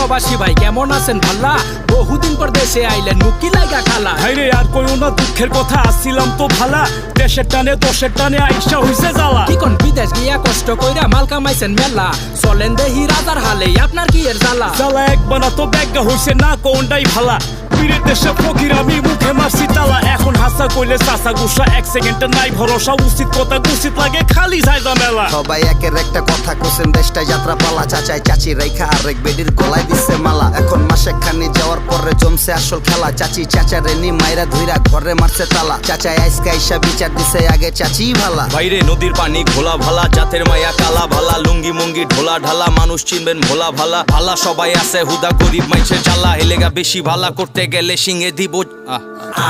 প্রবাসী ভাই কেমন আছেন ভাল্লা? বহুদিন পর দেশে আইলেন, মুক্তি লাগা খালা। হাইরে আর কইও না দুঃখের কথা, আসছিলাম তো ভালা, দেশের টানে দশের টানে আইসা হইছে জ্বালা। কি কোন বিদেশ গিয়া কষ্ট কইরা মাল কামাইছেন মেলা, চলেন দেহি রাজার হালে, আপনার কি এর জ্বালা? জ্বালা একবার না তো ব্যাগা হইছে না কোনটাই ভালা। পীরের দেশে ফকির আমি মুখে মারছি তালা, এখন হাসা কইলে চাচা গুসা, এক সেকেন্ডে নাই ভরসা, উচিত কথা উচিত লাগে খালি যায় মেলা। সবাই একের একটা কথা কোসেন, দেশটা যাত্রা পালা, চাচাই চাচি রেখা আরেক বেডির গলায় দিচ্ছে মালা। এখন মাসে খানি যাওয়ার পরে জমছে আসল খেলা, চাচি চাচা রেনি মাইরা ধুইরা ঘরে মারছে তালা। চাচাই আইসকা আইসা বিচার দিছে আগে চাচি ভালা। বাইরে নদীর পানি ঘোলা ভালা, জাতের মায়া কালা ভালা, লুঙ্গি মুঙ্গি ঢোলা ঢালা, মানুষ চিনবেন ভোলা ভালা। ভালা সবাই আছে হুদা গরিব মাইসের জ্বালা, হেলেগা বেশি ভালা করতে গেলে সিংহে দিব।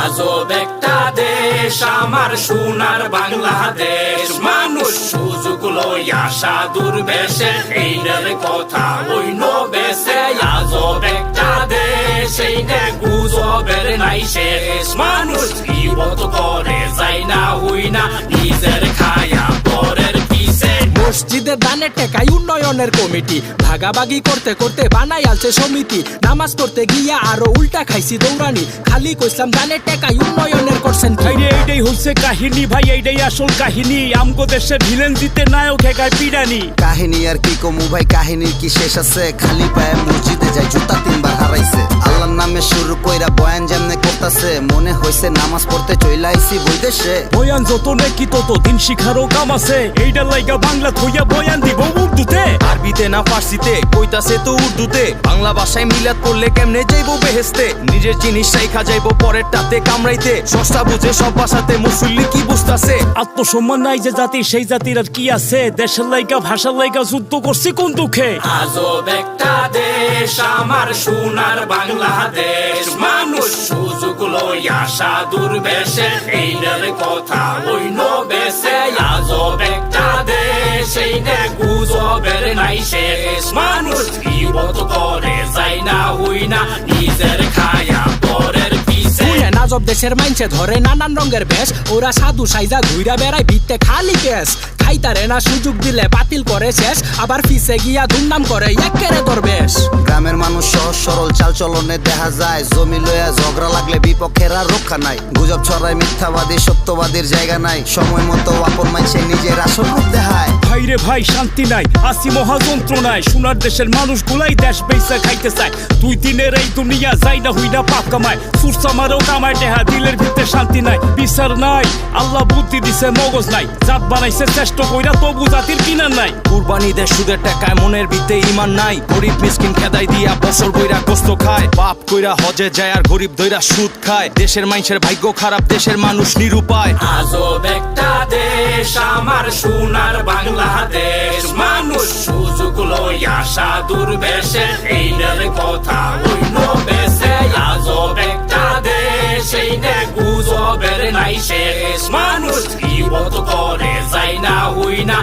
আজব একটা দেশ আমার সোনার বাংলাদেশ, মানুষ সুযোগ লইয়া সাধুর বেশে, এইটার কথা অন্য বেশে। আজব একটা দেশ, এইটা গুজবের নাই শেষ, মানুষ বিপদ করে যায় না হই না, নিজের খায়া পরের পিছে। মসজিদের দানে টেকাই উন্নয়নের কমিটি, ভাগাভাগি করতে করতে বানাই আলছে সমিতি। নামাজ পড়তে গিয়া আরো উল্টা খাইছি দৌড়ানি, খালি কইসলাম দানে টেকাই উন্নয়নের করছেন কি? হাইরে এইটাই হইছে কাহিনী ভাই, এইটাই আসল কাহিনী, আমগো দেশে ভিলেন জিতে নায়ক হেগায় পিডানি। কাহিনী আর কি কমু ভাই, কাহিনীর কি শেষ আছে? খালি পায়ে মসজিদে যায়, জুতা 3বার হারাইছে। আল্লাহর নামে শুরু কইরা বয়ান যেমনে করতাছে, মনে হইছে নামাজ পড়তে চইলা আইছি বৈদেশে। বয়ান যত নাকি তত দিন শিখারও কাম আছে, এইটার লাইগা বাংলা থইয়া বয়ান দিব উর্দুতে। আরবিতে না ফার্সিতে কইতাছে তো উর্দুতে, বাংলা ভাষায় মিলাদ করলে কেমনে যাইবো বেহেস্তে। নিজের জিনিস রাইখা যাইবো পরের টাতে কামড়াইতে, সস্তা বুঝে সব ভাষাতে মুসল্লি কি বুঝতাছে। আত্মসম্মান নাই যে জাতি, সেই জাতির আর কি আছে? দেশের লাইগা ভাষার লাইগা যুদ্ধ করছি কোন দুঃখে? আজব একটা দেশ আমার সোনার বাংলাদেশ, মানুষ সুযোগ লইয়া সাধুর বেশে, এইটার কথা অন্য বেশে। আজব একটা দেশ, এইটা গুজবের নাই শেষ, মানুষ বিপদ করে যায় না হই না, নিজের খায়া পরের পিছে। নাজব দেশের মাইনছে ধরে নানান রঙের বেশ, ওরা সাধু সাইজা ঘুইরা বেড়ায়, ভিত্তে খালি কেস। খাইতারে না সুযোগ দিলে বাতিল করে শেষ, আবার পিছে গিয়া দুর্নাম করে একেরে দরবেশ। গ্রামের মানুষ সহজ সরল চাল চলনে দেখা যায়, জমি লইয়া ঝগড়া লাগলে বিপক্ষের আর রক্ষা নাই। গুজব ছড়ায় মিথ্যাবাদী, সত্যবাদীর জায়গা নাই, সময় মতো আপন মাইছে নিজের আসল রূপ দেখায়। ভাইরে ভাই শান্তি নাই, আসি মহা যন্ত্রণায়, সোনার দেশের মানুষ গুলাই দেশ বেচা খাইতে চায়। 2 দিনের এই দুনিয়া যাই না হই না পাপ কামায়, সুরসামারও কামায় টেহা, দিলের ভিতরে শান্তি নাই, বিচার নাই। আল্লাহ বুদ্ধি দিছে মগজ নাই, জাত বানাইছে চেষ্টা কইরা তবু জাতির কিনার নাই। কুরবানি দেশ সুদের টাকায় মনের ভিতরে ইমান নাই, গরিব মিসকিন খেদাই দিয়া বছর বইরা কষ্ট খায়। বাপ কইরা হজে যায় আর গরিব দইরা সুদ খায়, দেশের মানুষের ভাগ্য খারাপ, দেশের মানুষ নিরুপায়। আজব একটা দেশ আমার সোনার বাংলাদেশ, মানুষ সুযোগ লইয়া সাধুর বেশে, এইটার কথা অন্য বেশে। আজব একটা দেশ, এইটা গুজবের নাই শেষ, মানুষ বিপদ করে যায় না হই না,